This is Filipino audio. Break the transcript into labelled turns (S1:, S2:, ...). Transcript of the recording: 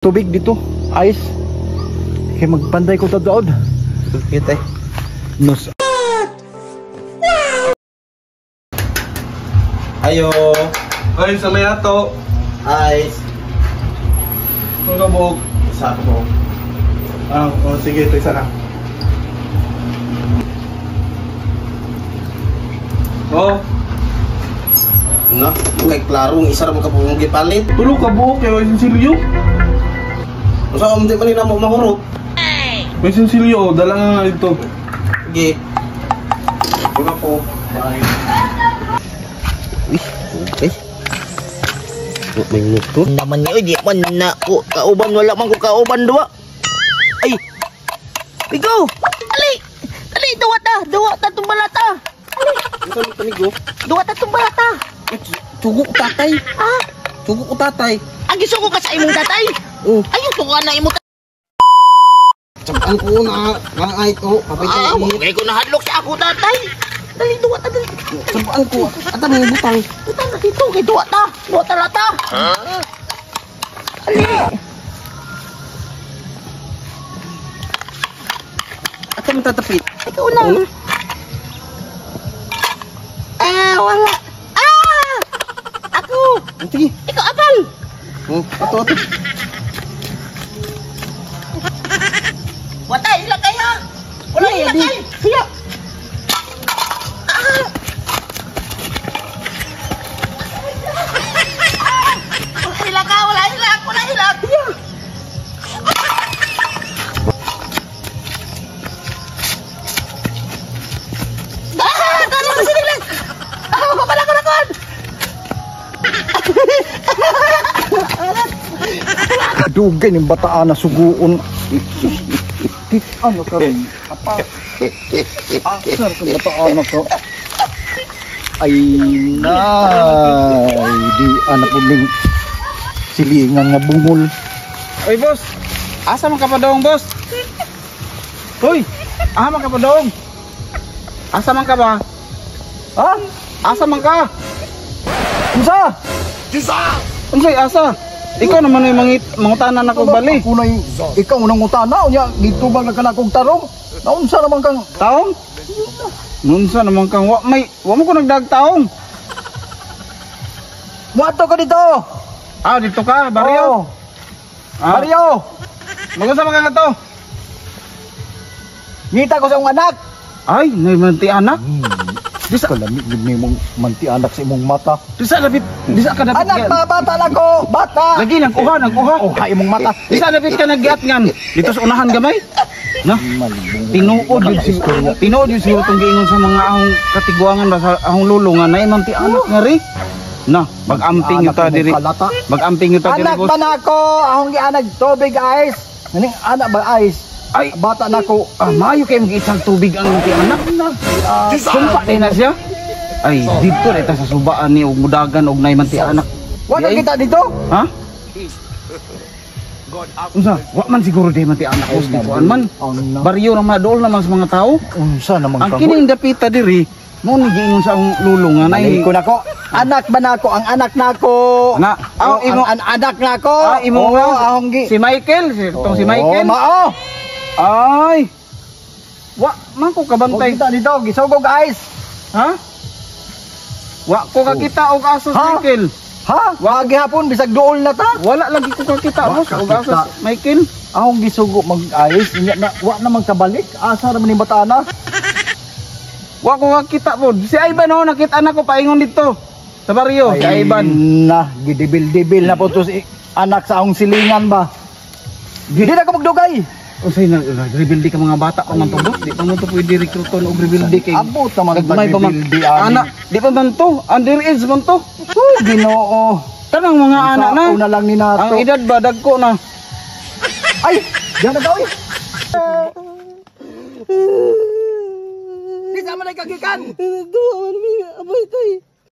S1: Tubig dito, ice. Kaya magbanday ko sa doon.
S2: Kita eh.
S1: Nos.
S2: Ayo.
S3: Ay, sa may ato.
S2: Ice.
S3: Kung kabog.
S2: Isa ako po.
S3: Oh, sige, ito isa na. Oh,
S2: Nga, kay klarong isa ra mo ka pong gipalit.
S3: tulog ka buhok kaya may sinsilyo.
S2: Usa mo di man na mo mahurot.
S3: May sinsilyo, dala nga ito.
S2: Sige. Una po. Bye. Okay. May minuto.
S4: Naman niya, di man na ko kauban, wala man ko kauban duwa. Ay. Ikaw. Ali. Ali duwa ta tumbalata. Ali.
S2: Unsa man tanigo?
S4: Duwa ta tumbalata.
S2: Tugok tatay.
S4: Ah,
S2: Tugok tatay.
S4: ang gisuko ka sa imong tatay.
S2: Oh,
S4: Ayun to ka na imong tatay.
S2: saban ko na ay to. Kapay
S4: Ah,
S2: tayo.
S4: wala ko nahadlok sa ako tatay. Dali duwa ta dali.
S2: Saban ko. Ata may butang.
S4: Puta na dito kay duwa ta. Duwa ta lata. Ali.
S2: Ata man tatapit.
S4: Ikaw na. Ah, wala. Ah! Ako.
S2: Sige.
S4: Ikaw apal.
S2: Oh, ato.
S4: Watay, ilang kaya? Wala
S2: Ay,
S4: ilang
S2: adi.
S4: kaya? Siya! Ah! Wala ilang ka, wala ilang! Siya! Ah! Kala ko sinilang! Ah! Papala ko na kon!
S1: Dugay ng bataan na suguon. Ano ka rin? Apa? Asar ka bataan na to. Ay nay. Di anak po ning silingan nga bungol.
S3: Ay, boss. Asa man ka pa daong, boss? Hoy, asa man ka pa daong? Asa man ka ba?
S1: Ha?
S3: Asa man ka?
S1: Unsa?
S3: Unsay asa? Ikaw naman ay mangutanan ako bali.
S1: Ako na ikaw unang utana. Unya, gitubag na ka na kong tarong. Naunsa naman kang
S3: Taong? Nunsa naman kang wa mo ko nagdagtaong.
S1: muato ka dito.
S3: Ah, dito ka, baryo.
S1: Oh,
S3: Ah,
S1: Mario.
S3: magunsa man ka nga to?
S1: Ngita ko sa iyong anak.
S3: Ay, naimanti anak.
S1: Bisa kalamig ni mong manti anak sa imong mata.
S3: Disa ka dapat.
S1: Anak ba, bata lang ko, bata.
S3: Lagi nagkuha.
S1: Oh, ha imong mata.
S3: Disa dapat ka nagyat ngan. Dito sa unahan gamay. Na? Tinuod yun siguro itong giingon sa mga ahong katiguangan ba sa ahong lulungan na imanti anak nga ri. Na, mag-amping yung ta diri. Mag-amping yung ta diri,
S1: Anak
S3: boss.
S1: ba na ako? Ahong gianag tubig ice. Naning anak ba ice?
S3: Ay,
S1: Bata na ko.
S3: maayo kayo mag-isang tubig ang ti anak na. Sumpa din na siya. Ay, dito na ita sa subaan ni og mudagan og naimanti anak.
S1: Wala
S3: Di ay-
S1: kita dito.
S3: Ha? Unsa? Wa man siguro di manti anak us dito man. Baryo na madol naman sa mga tao.
S1: Unsa naman
S3: Ang
S1: ka?
S3: kining dapita diri, mo ni giingon sa akong lulungan ay
S1: Ko nako. Anak ba na ako? Ang anak na ako.
S3: na.
S1: Oh,
S3: imo
S1: anak na ako.
S3: imo
S1: Oo,
S3: nga.
S1: ahong gi.
S3: Si Michael, itong si Michael.
S1: Mao.
S3: Ay. Wa man ko
S1: Huwag
S3: kabantay.
S1: kita dito. Gisugog ice.
S3: Ha? Wa ko kakita og asos
S1: Ha?
S3: Michael.
S1: Ha? Wagi hapon bisag duol na ta.
S3: Wala lagi ko kakita
S1: Wa
S3: boss og
S1: kakita.
S3: asos Michael.
S1: Ahong gisugo mag-ice. Wa naman kabalik. Asa naman ni bata na.
S3: Wa ko kakita po. Si Ivan ho nakita na ko paingon dito. Sa baryo, si Ivan.
S1: Na, gidibil-dibil na po to si anak sa ahong silingan ba. Hindi na ka magdugay.
S3: Usay na rebuildi ka mga bata pa man to boss. Di pa mo to pwede rekruton og rebuildi kay
S1: Abot naman
S3: Gagmay pa man.
S1: pag-rebuildi,
S3: Anak, di pa man to. Underage man to.
S1: Oh, Ginoo.
S3: Tanang mga anak na.
S1: Sao na lang ni nato.
S3: Ang edad ba dagko na.
S1: Ay, diyan na daw eh. Di ka man nagkagikan.
S4: Doon, abay tay.